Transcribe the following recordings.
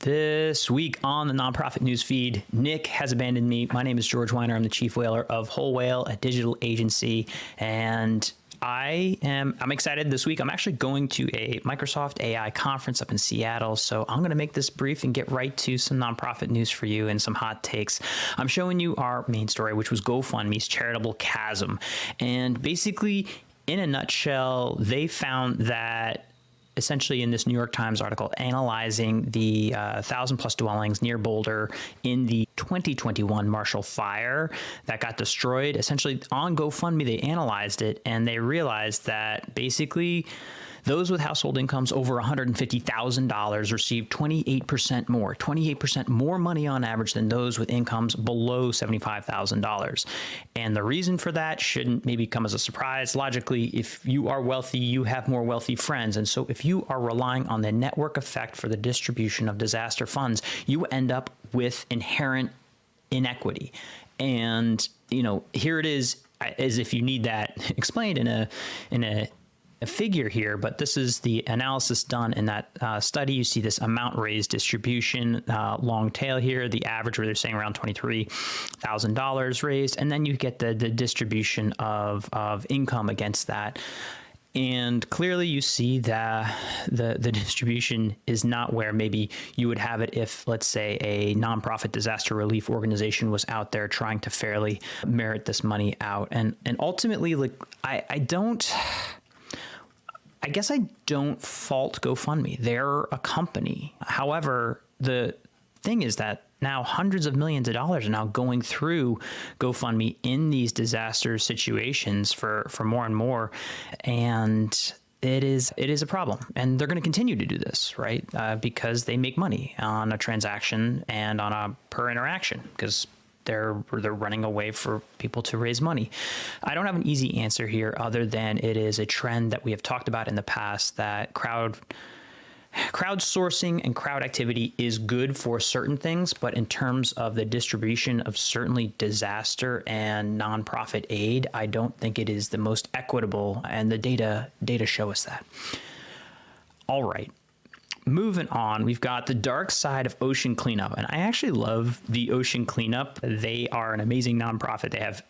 This week on the Nonprofit Newsfeed, Nick has abandoned me. My name is George Weiner. I'm the chief whaler of Whole Whale, a digital agency, and I'm excited this week. I'm actually going to a Microsoft AI conference up in Seattle, so I'm going to make this brief and get right to some nonprofit news for you and some hot takes. I'm showing you our main story, which was GoFundMe's charitable Chasm, and basically, in a nutshell, they found that essentially in this New York Times article analyzing the 1,000+ dwellings near Boulder in the 2021 Marshall Fire that got destroyed. Essentially on GoFundMe, they analyzed it and they realized that basically those with household incomes over $150,000 received 28% more money on average than those with incomes below $75,000. And the reason for that shouldn't maybe come as a surprise. Logically, if you are wealthy, you have more wealthy friends. And so if you are relying on the network effect for the distribution of disaster funds, you end up with inherent inequity. And, you know, here it is, as if you need that explained in a figure here, but this is the analysis done in that study. You see this amount raised distribution, long tail here, the average where they're saying around $23,000 raised, and then you get the distribution of income against that. And clearly you see that the distribution is not where maybe you would have it if, let's say, a nonprofit disaster relief organization was out there trying to fairly merit this money out. And ultimately, like, I guess I don't fault GoFundMe. They're a company. However, the thing is that now hundreds of millions of dollars are now going through GoFundMe in these disaster situations for more and more. And it is a problem. And they're going to continue to do this, right? Because they make money on a transaction and on a per interaction, because they're running away for people to raise money. I don't have an easy answer here other than it is a trend that we have talked about in the past, that crowdsourcing and crowd activity is good for certain things, but in terms of the distribution of certainly disaster and nonprofit aid, I don't think it is the most equitable, and the data show us that. All right. Moving on, we've got the dark side of ocean cleanup. And I actually love the ocean cleanup. They are an amazing nonprofit. They have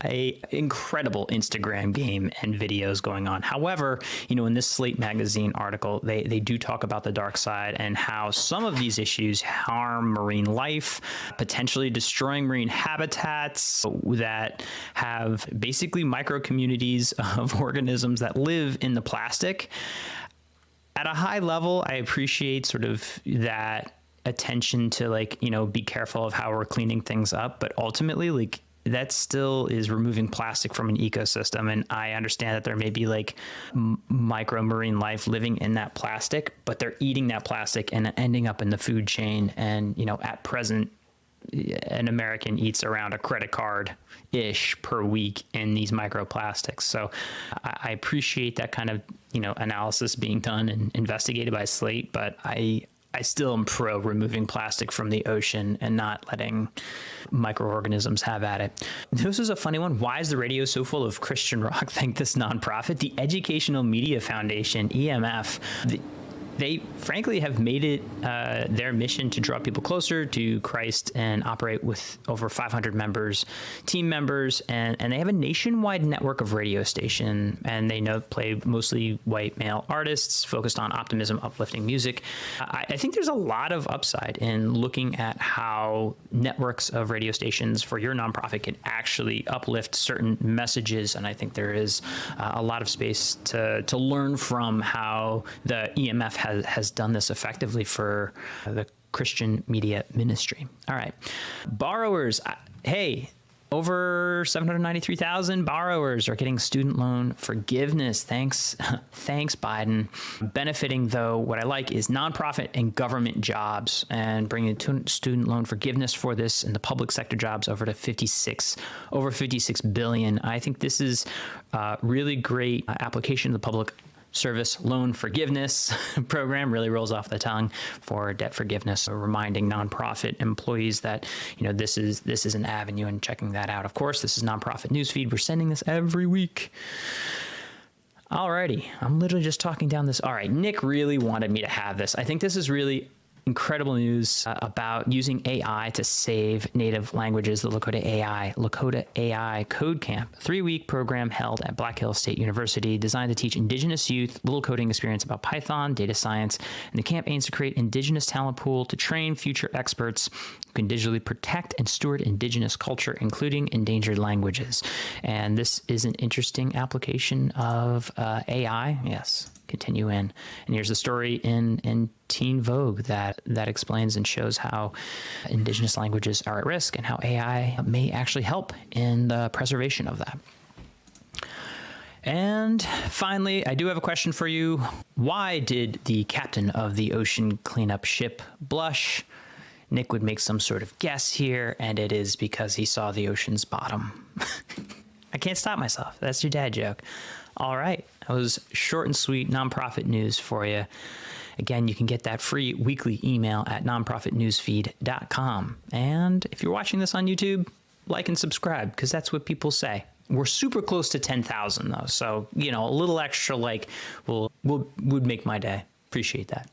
an incredible Instagram game and videos going on. However, you know, in this Slate magazine article, they do talk about the dark side and how some of these issues harm marine life, potentially destroying marine habitats that have basically micro communities of organisms that live in the plastic. At a high level, I appreciate sort of that attention to, like, you know, be careful of how we're cleaning things up. But ultimately, like, that still is removing plastic from an ecosystem. And I understand that there may be like micro marine life living in that plastic, but they're eating that plastic and ending up in the food chain. And, you know, at present, an American eats around a credit card-ish per week in these microplastics. So I appreciate that kind of, you know, analysis being done and investigated by Slate, but I still am pro removing plastic from the ocean and not letting microorganisms have at it. This is a funny one. Why is the radio so full of Christian rock? Thank this nonprofit, the Educational Media Foundation, EMF. They frankly have made it their mission to draw people closer to Christ and operate with over 500 team members, and they have a nationwide network of radio station, and they play mostly white male artists focused on optimism, uplifting music. I think there's a lot of upside in looking at how networks of radio stations for your nonprofit can actually uplift certain messages, and I think there is a lot of space to learn from how the EMF has done this effectively for the Christian media ministry. All right. Borrowers. Hey, over 793,000 borrowers are getting student loan forgiveness. Thanks, Biden. Benefiting, though, what I like is nonprofit and government jobs, and bringing student loan forgiveness for this and the public sector jobs over 56 billion. I think this is really great application of the public service loan forgiveness program. Really rolls off the tongue for debt forgiveness. So reminding nonprofit employees that, you know, this is an avenue, and checking that out. Of course, this is Nonprofit Newsfeed. We're sending this every week. Alrighty, I'm literally just talking down this. All right, Nick really wanted me to have this. I think this is really incredible news about using AI to save native languages, the Lakota AI Code Camp, 3-week program held at Black Hills State University designed to teach Indigenous youth little coding experience about Python, data science, and the camp aims to create Indigenous talent pool to train future experts who can digitally protect and steward Indigenous culture, including endangered languages. And this is an interesting application of AI. Yes. Continue in. And here's the story in Teen Vogue that explains and shows how Indigenous languages are at risk and how AI may actually help in the preservation of that. And finally, I do have a question for you. Why did the captain of the ocean cleanup ship blush? Nick would make some sort of guess here, and it is because he saw the ocean's bottom. I can't stop myself. That's your dad joke. All right. That was short and sweet nonprofit news for you. Again, you can get that free weekly email at nonprofitnewsfeed.com. And if you're watching this on YouTube, like and subscribe, because that's what people say. We're super close to 10,000 though. So, a little extra like would make my day. Appreciate that.